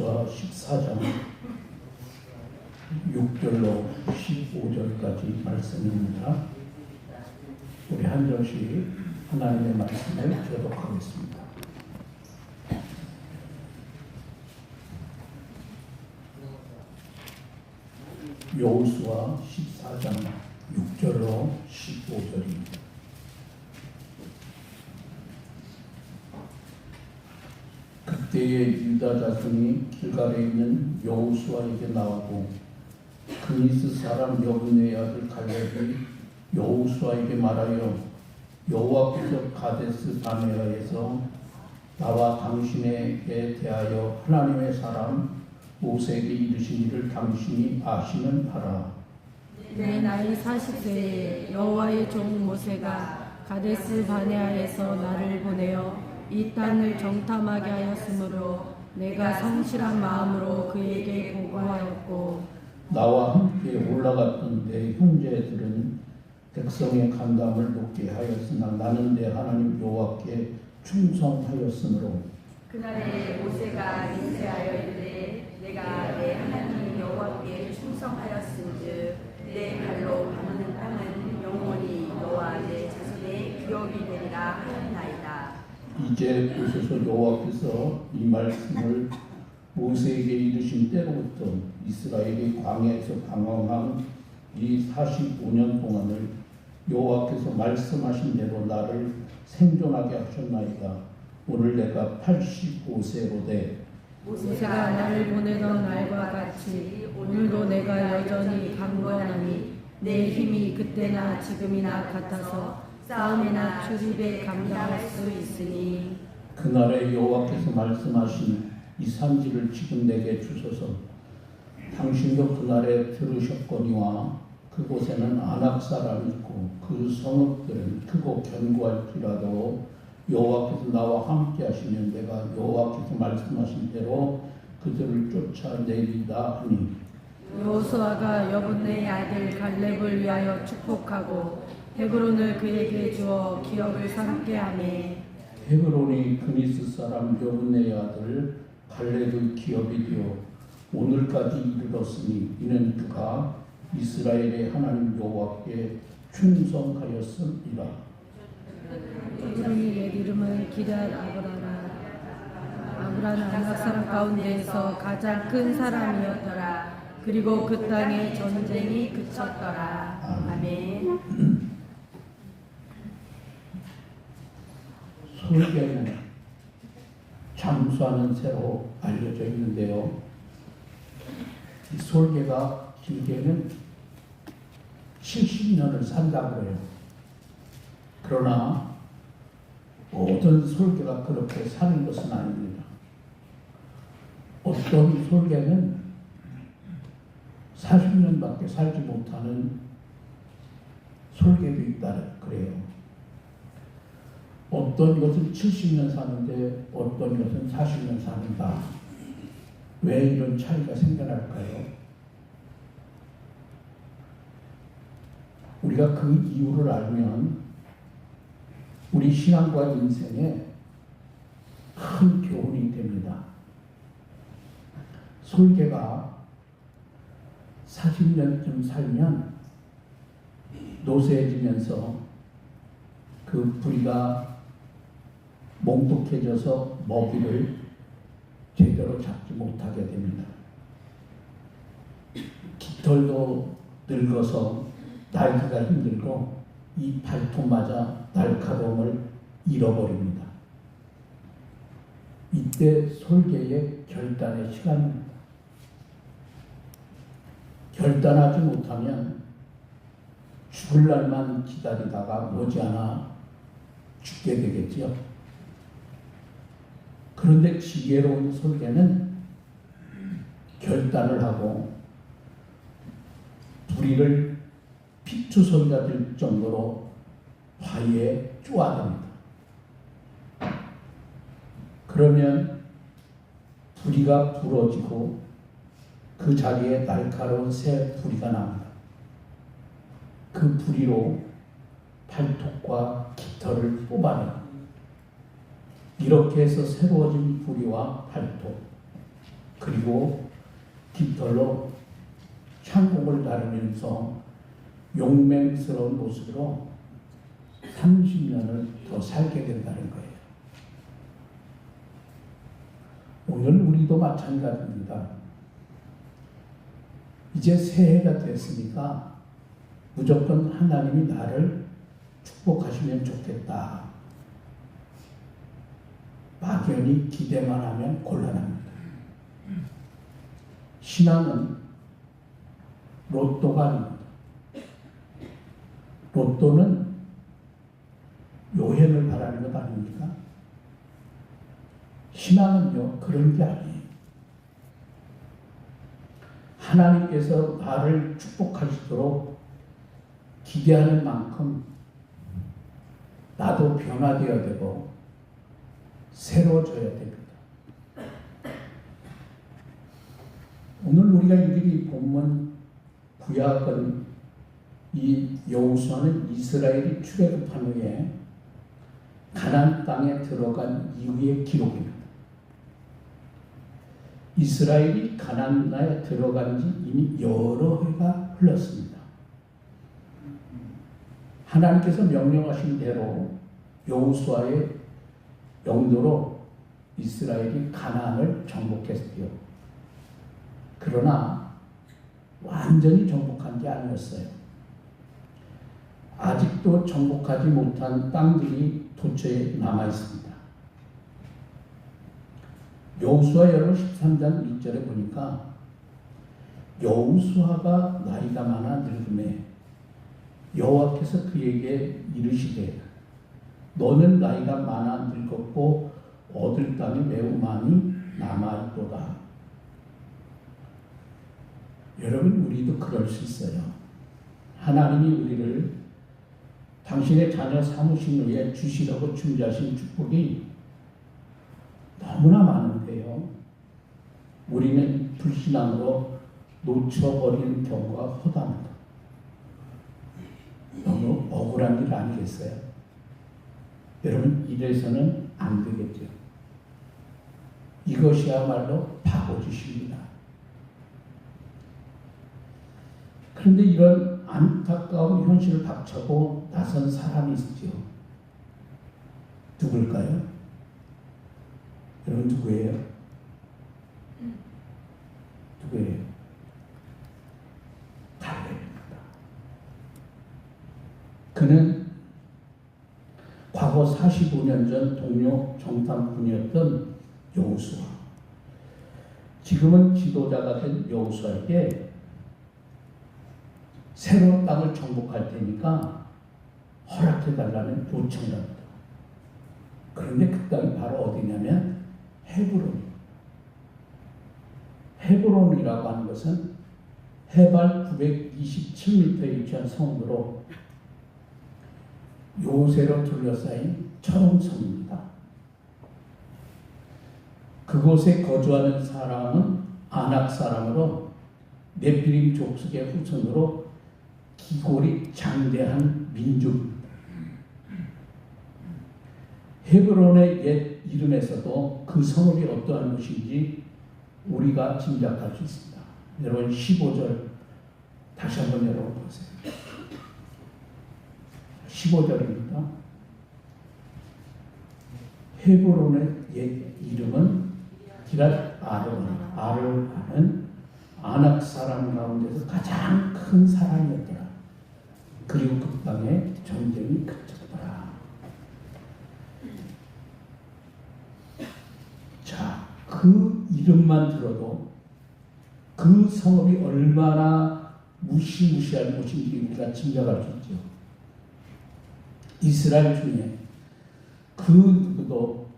여호수아 14장 6절로 15절까지 말씀입니다. 우리 한 절씩 하나님의 말씀을 교독하겠습니다. 여호수아 14장 6절로 15절입니다. 그때에 유다 자손이 길갈에 있는 여호수아에게 나오고 그니스 사람 여분의 아들 갈렙이 여호수아에게 말하여 여호와께서 가데스 바네아에서 나와 당신에게 대하여 하나님의 사람 모세에게 이르신 일을 당신이 아시는 바라. 내 나이 40세에 여호와의 종 모세가 가데스 바네아에서 나를 보내어 이 땅을 정탐하게 하였으므로 내가 성실한 마음으로 그에게 보고하였고 나와 함께 올라갔던 내 형제들은 백성의 간담을 높게 하였으나 나는 내 하나님 여호와께 충성하였으므로 그날에 모세가 맹세하여 이르되 내가 내 하나님 여호와께 충성하였은즉 내 발로 밟는 땅은 영원히 너와 내 자손의 기업이 되리라 하였나이다. 이제 보소서 여호와께서 이 말씀을 모세에게 이르신 때로부터 이스라엘이 광야에서 방황한 이 45년 동안을 여호와께서 말씀하신 대로 나를 생존하게 하셨나이다. 오늘 내가 85세로 돼 모세가 나를 보내던 날과 같이 오늘도 내가 여전히 강건하니 내 힘이 그때나 지금이나 같아서 싸움이나 출입에 감당할 수 있으니 그날에 여호와께서 말씀하신 이 산지를 지금 내게 주소서. 당신도 그날에 들으셨거니와 그곳에는 아낙 사람이 있고 그 성읍들은 크고 견고할지라도 여호와께서 나와 함께 하시면 내가 여호와께서 말씀하신 대로 그들을 쫓아내리다 하니 여호수아가 여분의 아들 갈렙을 위하여 축복하고 헤브론을 그에게 주어 기업을 삼게 하며 헤브론이 그니스 사람 여분의 아들 갈렙의 기업이 되어 오늘까지 이르렀으니 이는 그가 이스라엘의 하나님 여호와께 충성하였음이라. 헤브론의 옛 이름은 기럇 아브라라. 아브라는 아낙 사람 가운데에서 가장 큰 사람이었더라. 그리고 그 땅에 전쟁이 그쳤더라. 아멘. 솔개는 잠수하는 새로 알려져 있는데요. 이 솔개가 길게는 70년을 산다고 해요. 그러나 모든 솔개가 그렇게 사는 것은 아닙니다. 어떤 솔개는 40년밖에 살지 못하는 솔개도 있다 그래요. 어떤 것은 70년 사는데 어떤 것은 40년 사는다. 왜 이런 차이가 생겨날까요? 우리가 그 이유를 알면 우리 신앙과 인생에 큰 교훈이 됩니다. 솔개가 40년쯤 살면 노쇠해지면서 그 부리가 몽독해져서 먹이를 제대로 잡지 못하게 됩니다. 깃털도 늙어서 날기가 힘들고 이 발톱마저 날카로움을 잃어버립니다. 이때 솔개의 결단의 시간입니다. 결단하지 못하면 죽을 날만 기다리다가 머지않아 죽게 되겠지요. 그런데 지혜로운 솔개는 결단을 하고 부리를 피투 소리가 들 정도로 바위에 쪼아듭니다. 그러면 부리가 부러지고 그 자리에 날카로운 새 부리가 납니다. 그 부리로 발톱과 깃털을 뽑아내고 이렇게 해서 새로워진 부리와 발톱 그리고 깃털로 창공을 다루면서 용맹스러운 모습으로 30년을 더 살게 된다는 거예요. 오늘 우리도 마찬가지입니다. 이제 새해가 됐으니까 무조건 하나님이 나를 축복하시면 좋겠다. 막연히 기대만 하면 곤란합니다. 신앙은 로또가 아닙니다. 로또는 요행을 바라는 것 아닙니까? 신앙은요, 그런 게 아니에요. 하나님께서 나를 축복하시도록 기대하는 만큼 나도 변화되어야 되고 새로워져야 됩니다. 오늘 우리가 읽은 이 본문 구약은 이 여호수아는 이스라엘이 출애굽한 후에 가나안 땅에 들어간 이후의 기록입니다. 이스라엘이 가나안 나라에 들어간 지 이미 여러 해가 흘렀습니다. 하나님께서 명령하신 대로 여호수아의 영도로 이스라엘이 가나안을 정복했어요. 그러나 완전히 정복한 게 아니었어요. 아직도 정복하지 못한 땅들이 도처에 남아 있습니다. 여호수아여러 13장 1절에 보니까 여호수아가 나이가 많아 늙음에 여호와께서 그에게 이르시되 너는 나이가 많아 늙었고 얻을 땅이 매우 많이 남아있도다. 여러분, 우리도 그럴 수 있어요. 하나님이 우리를 당신의 자녀 삼으신 후에 주시라고 준비하신 축복이 너무나 많은데요. 우리는 불신앙으로 놓쳐버리는 경우가 허다합니다. 너무 억울한 일 아니겠어요? 여러분, 이래서는 안 되겠죠. 이것이야말로 바보짓입니다. 그런데 이런 안타까운 현실을 박차고 나선 사람이 있죠. 누굴까요? 여러분, 누구예요? 누구예요? 갈렙입니다. 그는 과거 45년 전 동료 정탐꾼이었던 여호수아, 지금은 지도자가 된 여호수아에게 새로운 땅을 정복할 테니까 허락해달라는 요청을 합니다. 그런데 그 땅이 바로 어디냐면 헤브론. 헤브론이라고 하는 것은 해발 927m에 위치한 성으로 요새로 둘러싸인 철옹성입니다. 그곳에 거주하는 사람은 아낙 사람으로 네피림 족속의 후손으로 기골이 장대한 민족입니다. 헤브론의 옛 이름에서도 그 성읍이 어떠한 곳인지 우리가 짐작할 수 있습니다. 여러분, 15절 다시 한번 열어보세요. 15절입니다. 헤브론의 옛 이름은 기랏 아르바는 아낙 사람 가운데서 가장 큰 사람이었더라. 그리고 그 땅에 전쟁이 그쳤더라. 자, 그 이름만 들어도 그 성읍이 얼마나 무시무시한 곳인지 우리가 짐작할 수 있죠. 이스라엘 중에 그 누구도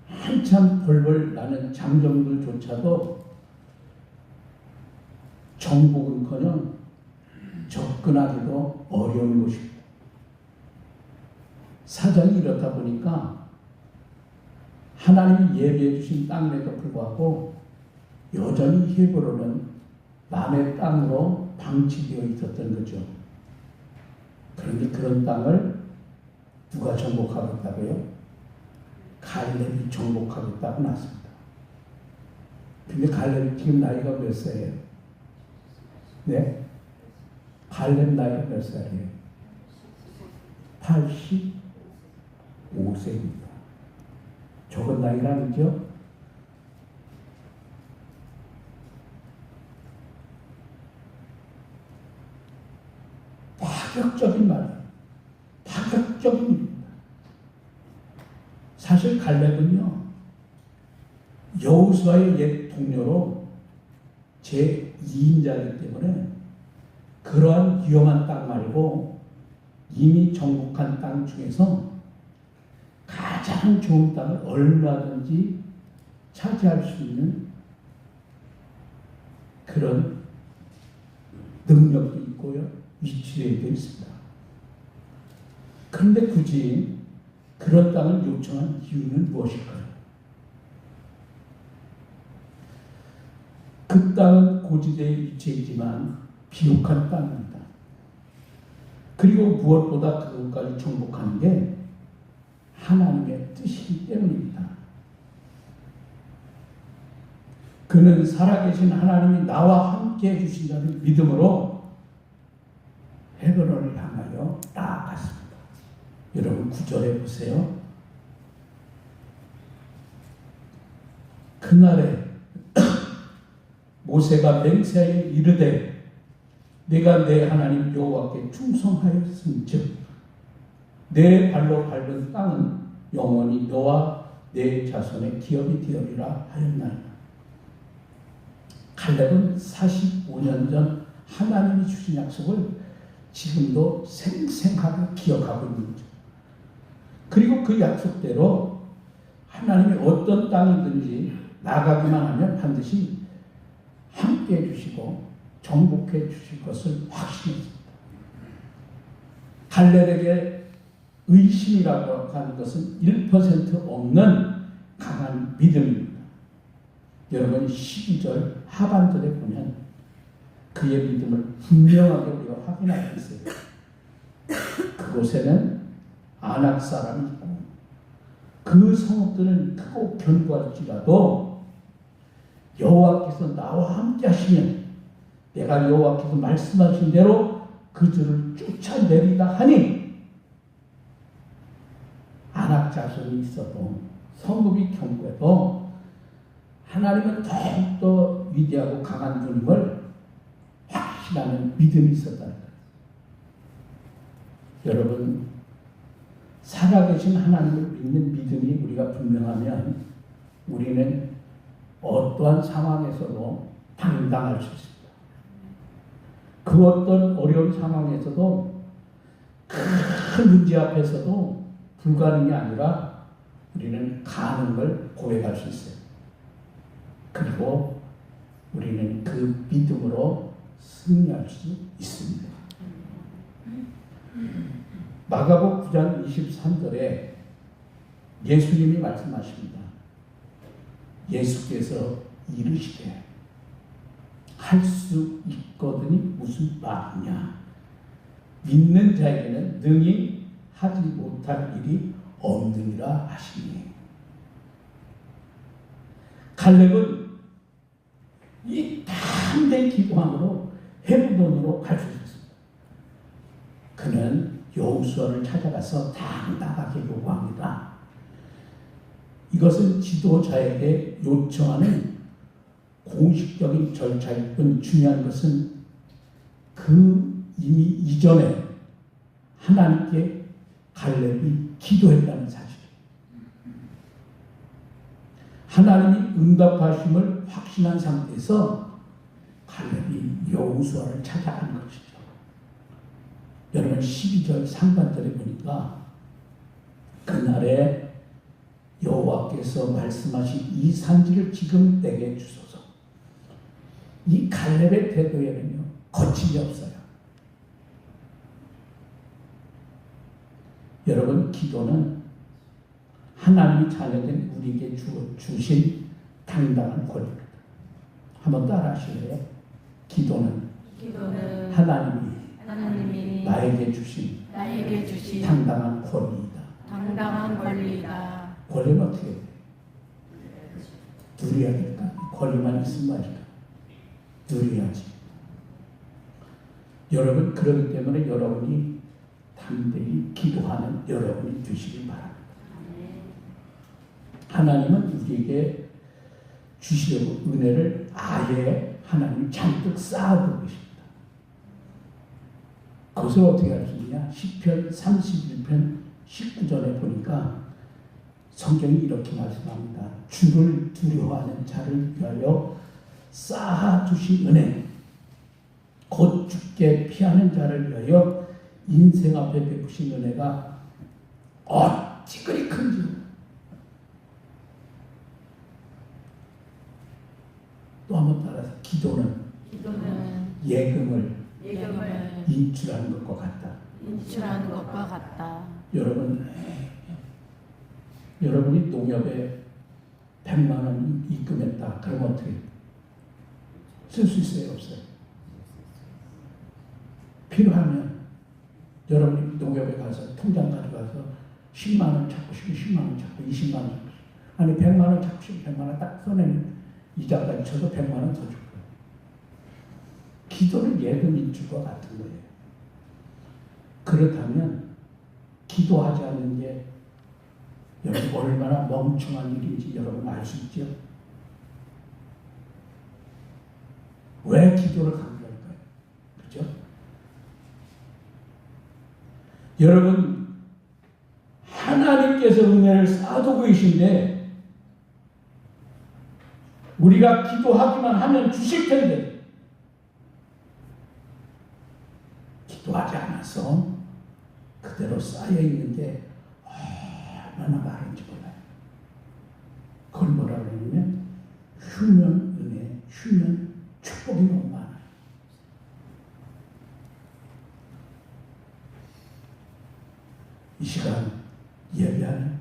한참 벌벌 나는 장정들조차도 정복은커녕 접근하기도 어려운 곳입니다. 사정이 이렇다 보니까 하나님이 예비해 주신 땅임에도 불구하고 여전히 헤브론은 남의 땅으로 방치되어 있었던 거죠. 그런데 그런 땅을 누가 정복하겠다고요? 갈렙이 정복하겠다고 났습니다. 근데 갈렙이 지금 나이가 몇 살이에요? 네? 갈렙 나이가 몇 살이에요? 85세입니다. 적은 나이가 아니죠? 파격적인 말이에요. 파격적인 일입니다. 사실 갈렙은요, 여호수아의 옛 동료로 제2인자이기 때문에 그러한 위험한 땅 말고 이미 정복한 땅 중에서 가장 좋은 땅을 얼마든지 차지할 수 있는 그런 능력도 있고요, 위치에도 있습니다. 그런데 굳이 그런 땅을 요청한 이유는 무엇일까요? 그 땅은 고지대에 위치해 있지만 비옥한 땅입니다. 그리고 무엇보다 그것까지 정복하는 게 하나님의 뜻이기 때문입니다. 그는 살아계신 하나님이 나와 함께 해주신다는 믿음으로 헤브론을 향하여 나아갔습니다. 여러분 9절에 보세요. 그날에 모세가 맹세하여 이르되 내가 내 하나님 여호와께 충성하였은즉 내 발로 밟은 땅은 영원히 너와 내 자손의 기업이 되리라 하였나이다. 갈렙은 45년 전 하나님이 주신 약속을 지금도 생생하게 기억하고 있는 거죠. 그리고 그 약속대로 하나님이 어떤 땅이든지 나가기만 하면 반드시 함께 해주시고 정복해 주실 것을 확신했습니다. 갈렙에게 의심이라고 하는 것은 1% 없는 강한 믿음입니다. 여러분 12절 하반절에 보면 그의 믿음을 분명하게 우리가 확인할 수 있어요. 그곳에는 아낙 사람이 있고 그 성읍들은 크고 견고할지라도 여호와께서 나와 함께 하시면 내가 여호와께서 말씀하신 대로 그들을 쫓아내리다 하니 아낙 자손이 있어도 성읍이 견고해도 하나님은 더욱더 위대하고 강한 분임을 확신하는 믿음이 있었다는 거예요. 여러분 살아계신 하나님을 믿는 믿음이 우리가 분명하면 우리는 어떠한 상황에서도 당당할 수 있습니다. 그 어떤 어려운 상황에서도 큰 문제 앞에서도 불가능이 아니라 우리는 가능을 고백할 수 있어요. 그리고 우리는 그 믿음으로 승리할 수 있습니다. 마가복 9장 23절에 예수님이 말씀하십니다. 예수께서 이르시되 할 수 있거든이 무슨 말이냐. 믿는 자에게는 능히 하지 못할 일이 없느니라 하시니. 갈렙은 이 담대한 기도함으로 헤브론으로 갈 수 있었습니다. 그는 여호수아를 찾아가서 당당하게 요구합니다. 이것은 지도자에게 요청하는 공식적인 절차일 뿐 중요한 것은 그 이미 이전에 하나님께 갈렙이 기도했다는 사실이에요. 하나님이 응답하심을 확신한 상태에서 갈렙이 여호수아를 찾아간 것이죠. 여러분 12절 상반절에 보니까 그날에 여호와께서 말씀하신 이 산지를 지금 내게 주소서. 이 갈렙의 태도에는요 거침이 없어요. 여러분 기도는 하나님이 자녀된 우리에게 주신 당당한 권리입니다. 한번 따라 하실래요? 기도는 하나님이 나에게 주신 당당한 권리이다. 당당한 권리이다. 권리는 어떻게 돼? 누려야 될까? 권리만 있으면 말이야. 누려야지. 여러분, 그렇기 때문에 여러분이 담대히 기도하는 여러분이 되시길 바랍니다. 하나님은 우리에게 주시려고 은혜를 아예 하나님이 잔뜩 쌓아두고 계십니다. 그것을 어떻게 알 수 있냐? 시편 31편 19절에 보니까 성경이 이렇게 말씀합니다. 주를 두려워하는 자를 위하여 쌓아두신 은혜, 곧 죽게 피하는 자를 위하여 인생 앞에 베푸신 은혜가 어찌 그리 큰지. 또 한번 따라서 기도는 예금을 인출하는 것과 같다. 인출하는 것과 같다. 여러분이 농협에 100만 원 입금했다. 그럼 어떻게 쓸 수 있어요? 없어요? 필요하면 여러분이 농협에 가서 통장 가져가서 10만 원 찾고 싶으면 10만 원 찾고 20만 원 찾고 싶고, 아니 100만 원 찾고 싶으면 100만 원 딱 꺼내면 이자까지 쳐도 100만 원 더 줄 거예요. 기도는 예금 인출과 같은 거예요. 그렇다면 기도하지 않는 게 여러분 얼마나 멍청한 일인지 여러분 알 수 있죠? 왜 기도를 강조할까요? 그렇죠? 여러분, 하나님께서 은혜를 쌓아두고 계신데 우리가 기도하기만 하면 주실 텐데 기도하지 않아서 그대로 쌓여 있는데 얼마나 많은지 몰라요. 그걸 뭐라고 그러냐면 휴면 은혜, 휴면 축복이 너무 많아요. 이 시간 예배하는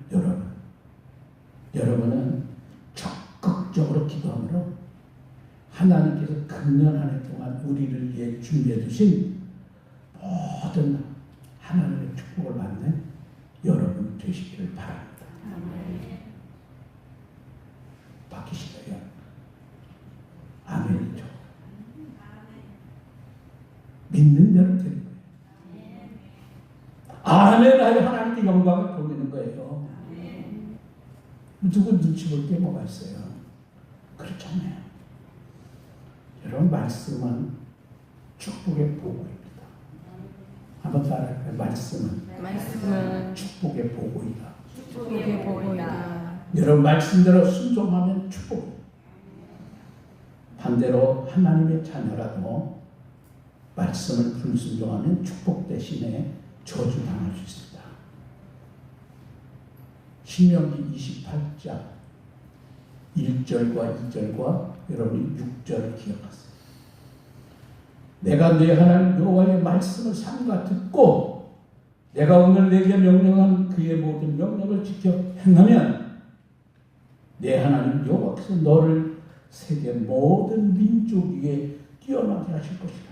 여러분은 적극적으로 기도함으로 하나님께서 금년 한 해 동안 우리를 위해 준비해 주신 모든 하나님의 축복을 받는 여러분 되시기를 바랍니다. 바뀌시나요? 아멘이죠. 믿는 대로 되는 거예요. 아멘 하여 하나님께 영광을 돌리는 거예요. 누구 눈치 볼 게 뭐가 있어요? 그렇잖아요. 여러분, 말씀은 축복의 보고입니다. 한번 따라해요. 말씀은 축복의 보고이다. 축복의 보고이다. 여러분, 말씀대로 순종하면 축복. 반대로 하나님의 자녀라도 말씀을 불순종하면 축복 대신에 저주당할 수 있습니다. 신명기 28장 1절과 2절과 여러분이 6절을 기억하세요. 내가 내 하나님 여호와의 말씀을 삼가 듣고 내가 오늘 내게 명령한 그의 모든 명령을 지켜 행하면 내 하나님 여호와께서 너를 세계 모든 민족 위에 뛰어나게 하실 것이다.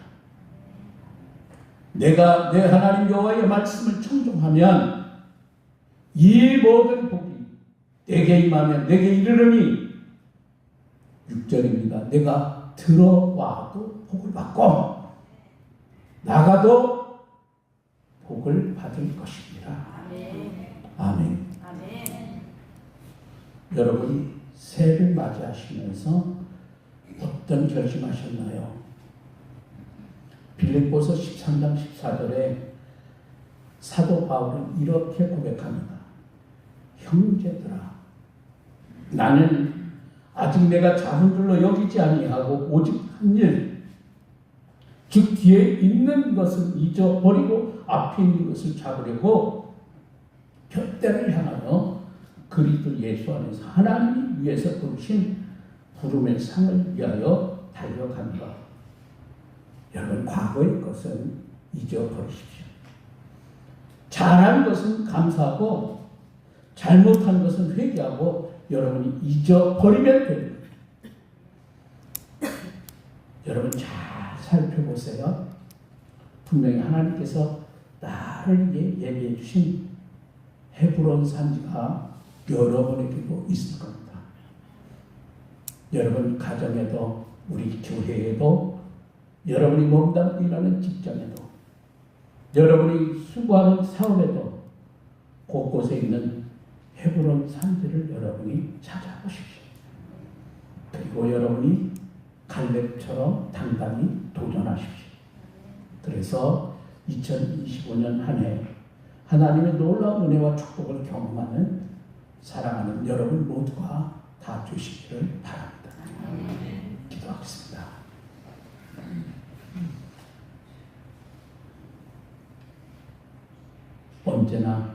내가 내 하나님 여호와의 말씀을 청종하면 이 모든 복이 내게 임하면 내게 이르르니 6절입니다. 내가 들어와도 복을 받고 나가도 복을 받을 것입니다. 아멘. 여러분이 새해를 맞이하시면서 어떤 결심하셨나요? 빌립보서 13장 14절에 사도 바울은 이렇게 고백합니다. 형제들아, 나는 아직 내가 작은 줄로 여기지 아니하고 오직 한 일, 즉 뒤에 있는 것을 잊어버리고 앞에 있는 것을 잡으려고 푯대를 향하여 그리스도 예수 안에서 하나님이 위해서 부르신 부름의 상을 위하여 달려간다. 여러분, 과거의 것은 잊어버리십시오. 잘한 것은 감사하고 잘못한 것은 회개하고 여러분이 잊어버리면 됩니다. 여러분 잘 살펴보세요. 분명히 하나님께서 나를 위해 예비해 주신 헤브론 산지가 여러분에게도 있을 겁니다. 여러분 가정에도 우리 교회에도 여러분이 몸담고 일하는 직장에도 여러분이 수고하는 사업에도 곳곳에 있는 헤브론 산지를 여러분이 찾아보십시오. 그리고 여러분이 갈렙처럼 당당히 도전하십시오. 그래서 2025년 한 해 하나님의 놀라운 은혜와 축복을 경험하는 사랑하는 여러분 모두가 다 되시기를 바랍니다. 기도하겠습니다. 언제나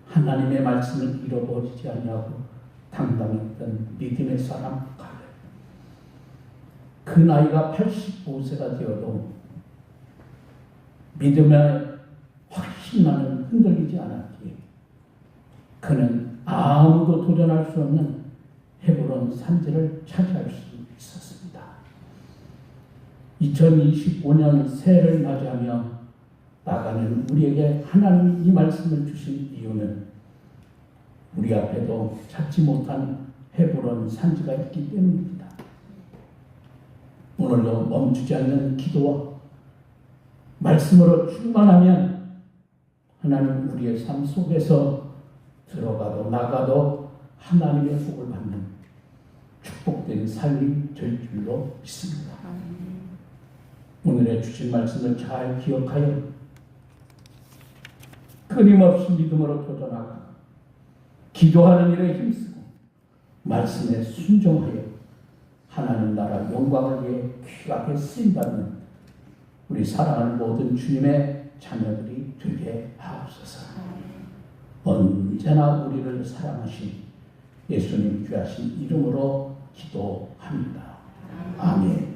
하나님의 말씀을 잃어버리지 않냐고 당당했던 믿음의 사람 갈렙. 그 나이가 85세가 되어도 믿음에 확신만은 흔들리지 않았기에 그는 아무도 도전할 수 없는 헤브론 산지를 차지할 수 있었습니다. 2025년 새해를 맞이하며 나가는 우리에게 하나님이 이 말씀을 주신 이유는 우리 앞에도 찾지 못한 헤브론 산지가 있기 때문입니다. 오늘도 멈추지 않는 기도와 말씀으로 충만하면 하나님 우리의 삶 속에서 들어가도 나가도 하나님의 복을 받는 축복된 삶이 될 줄로 믿습니다. 오늘의 주신 말씀을 잘 기억하여 끊임없이 믿음으로 도전하고 기도하는 일에 힘쓰고 말씀에 순종하여 하나님 나라 영광을 위해 귀하게 쓰임받는 우리 사랑하는 모든 주님의 자녀들이 되게 하옵소서. 언제나 우리를 사랑하신 예수님 귀하신 이름으로 기도합니다. 아멘.